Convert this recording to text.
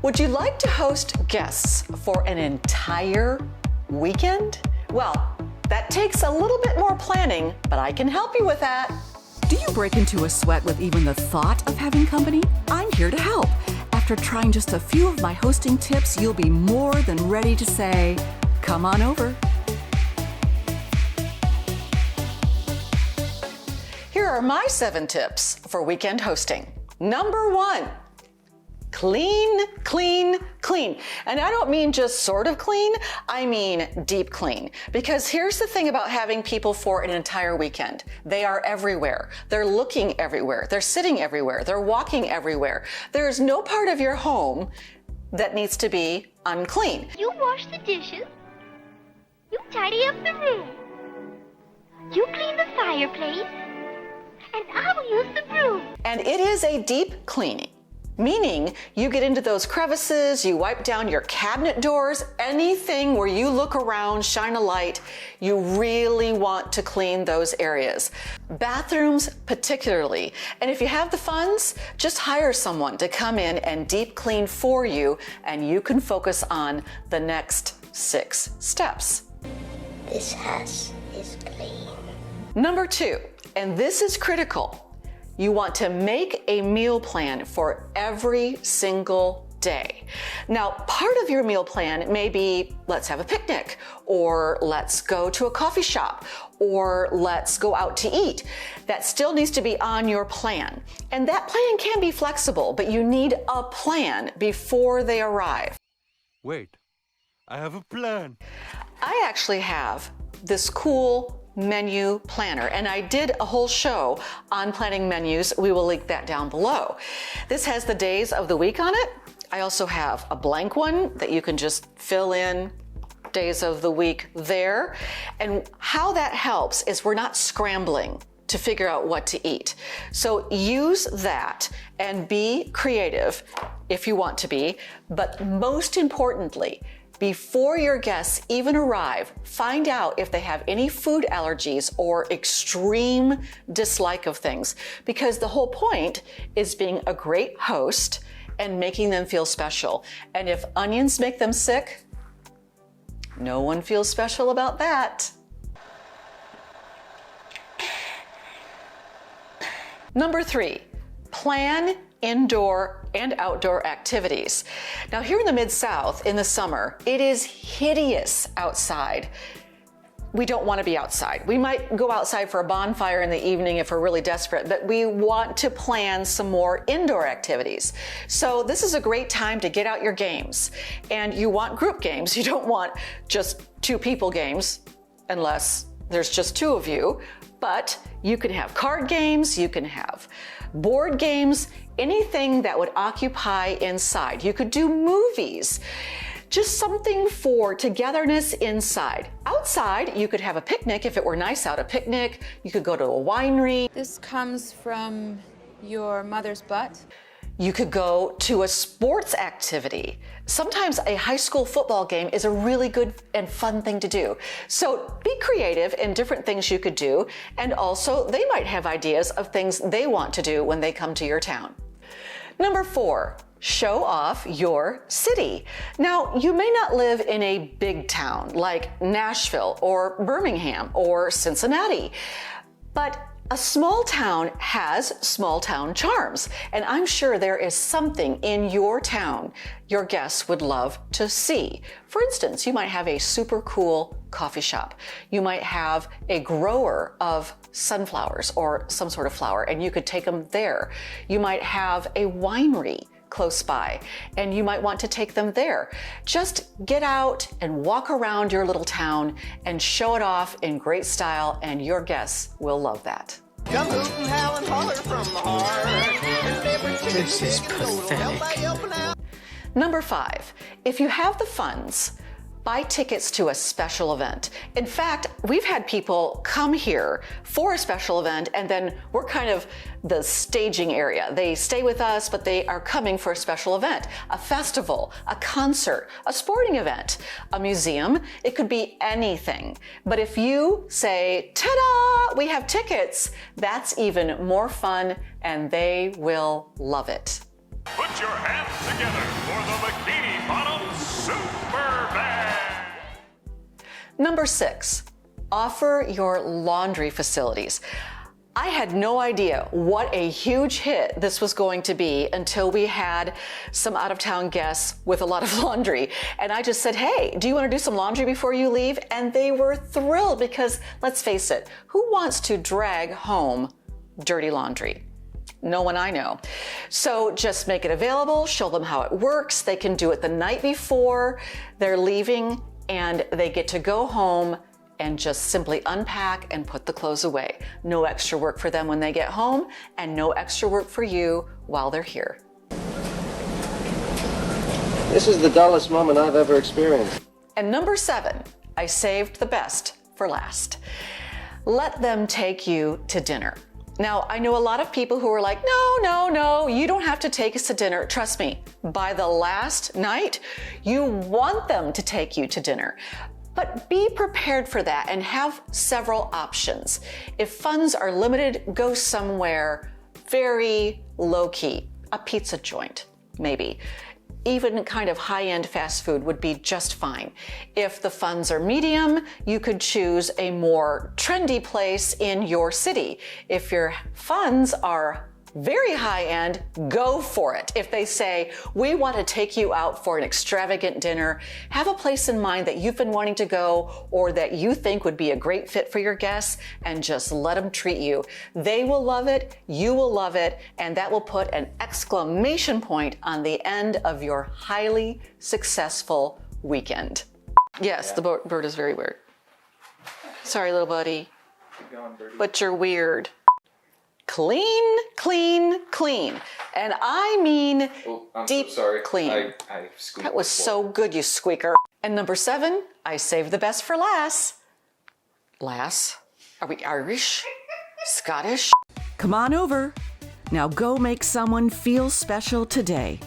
Would you like to host guests for an entire weekend? Well, that takes a little bit more planning, but I can help you with that. Do you break into a sweat with even the thought of having company? I'm here to help. After trying just a few of my hosting tips, you'll be more than ready to say, come on over. Here are my 7 tips for weekend hosting. Number 1, clean, clean, clean. And I don't mean just sort of clean, I mean deep clean. Because here's the thing about having people for an entire weekend. They are everywhere. They're looking everywhere. They're sitting everywhere. They're walking everywhere. There's no part of your home that needs to be unclean. You wash the dishes. You tidy up the room. You clean the fireplace. And I'll use the broom. And it is a deep cleaning. Meaning you get into those crevices, you wipe down your cabinet doors, anything where you look around, shine a light, you really want to clean those areas. Bathrooms particularly. And if you have the funds, just hire someone to come in and deep clean for you, and you can focus on the next 6 steps. This house is clean. Number 2, and this is critical. You want to make a meal plan for every single day. Now, part of your meal plan may be, let's have a picnic, or let's go to a coffee shop, or let's go out to eat. That still needs to be on your plan. And that plan can be flexible, but you need a plan before they arrive. Wait, I have a plan. I actually have this cool menu planner, and I did a whole show on planning menus. We will link that down below. This has the days of the week on it. I also have a blank one that you can just fill in days of the week there. And how that helps is we're not scrambling to figure out what to eat. So use that and be creative if you want to be, but most importantly, before your guests even arrive, find out if they have any food allergies or extreme dislike of things, because the whole point is being a great host and making them feel special. And if onions make them sick, no one feels special about that. Number 3, plan indoor and outdoor activities. Now here in the Mid-South in the summer, it is hideous outside. We don't want to be outside. We might go outside for a bonfire in the evening if we're really desperate, but we want to plan some more indoor activities. So this is a great time to get out your games. And you want group games. You don't want just 2 people games unless there's just 2 of you. But you can have card games, you can have board games, anything that would occupy inside. You could do movies, just something for togetherness inside. Outside, you could have a picnic if it were nice out, a picnic. You could go to a winery. This comes from your mother's butt? You could go to a sports activity. Sometimes a high school football game is a really good and fun thing to do. So be creative in different things you could do, and also they might have ideas of things they want to do when they come to your town. Number 4, show off your city. Now, you may not live in a big town like Nashville or Birmingham or Cincinnati, but a small town has small town charms, and I'm sure there is something in your town your guests would love to see. For instance, you might have a super cool coffee shop. You might have a grower of sunflowers or some sort of flower, and you could take them there. You might have a winery close by, and you might want to take them there. Just get out and walk around your little town and show it off in great style, and your guests will love that. Come hoot and howl and holler from the heart. This is pathetic. Number 5, if you have the funds, buy tickets to a special event. In fact, we've had people come here for a special event, and then we're kind of the staging area. They stay with us, but they are coming for a special event, a festival, a concert, a sporting event, a museum. It could be anything. But if you say, ta-da, we have tickets, that's even more fun, and they will love it. Put your hands together for the Bikini Bottom Super Band. Number 6, offer your laundry facilities. I had no idea what a huge hit this was going to be until we had some out-of-town guests with a lot of laundry. And I just said, hey, do you want to do some laundry before you leave? And they were thrilled because, let's face it, who wants to drag home dirty laundry? No one I know. So just make it available, show them how it works. They can do it the night before they're leaving, and they get to go home and just simply unpack and put the clothes away. No extra work for them when they get home, and no extra work for you while they're here. This is the dullest moment I've ever experienced. And number 7, I saved the best for last. Let them take you to dinner. Now, I know a lot of people who are like, no, you don't have to take us to dinner. Trust me, by the last night, you want them to take you to dinner. But be prepared for that and have several options. If funds are limited, go somewhere very low-key, a pizza joint, maybe. Even kind of high-end fast food would be just fine. If the funds are medium, you could choose a more trendy place in your city. If your funds are very high-end, go for it. If they say, we want to take you out for an extravagant dinner, have a place in mind that you've been wanting to go or that you think would be a great fit for your guests, and just let them treat you. They will love it, you will love it, and that will put an exclamation point on the end of your highly successful weekend. Yes, the bird is very weird. Sorry, little buddy. Keep going, birdie. But you're weird. Clean, clean, clean. And I mean I'm deep so sorry. clean. I squeaked That was before. so good, you squeaker. And number 7, I saved the best for last. Lass? Are we Irish? Scottish? Come on over. Now go make someone feel special today.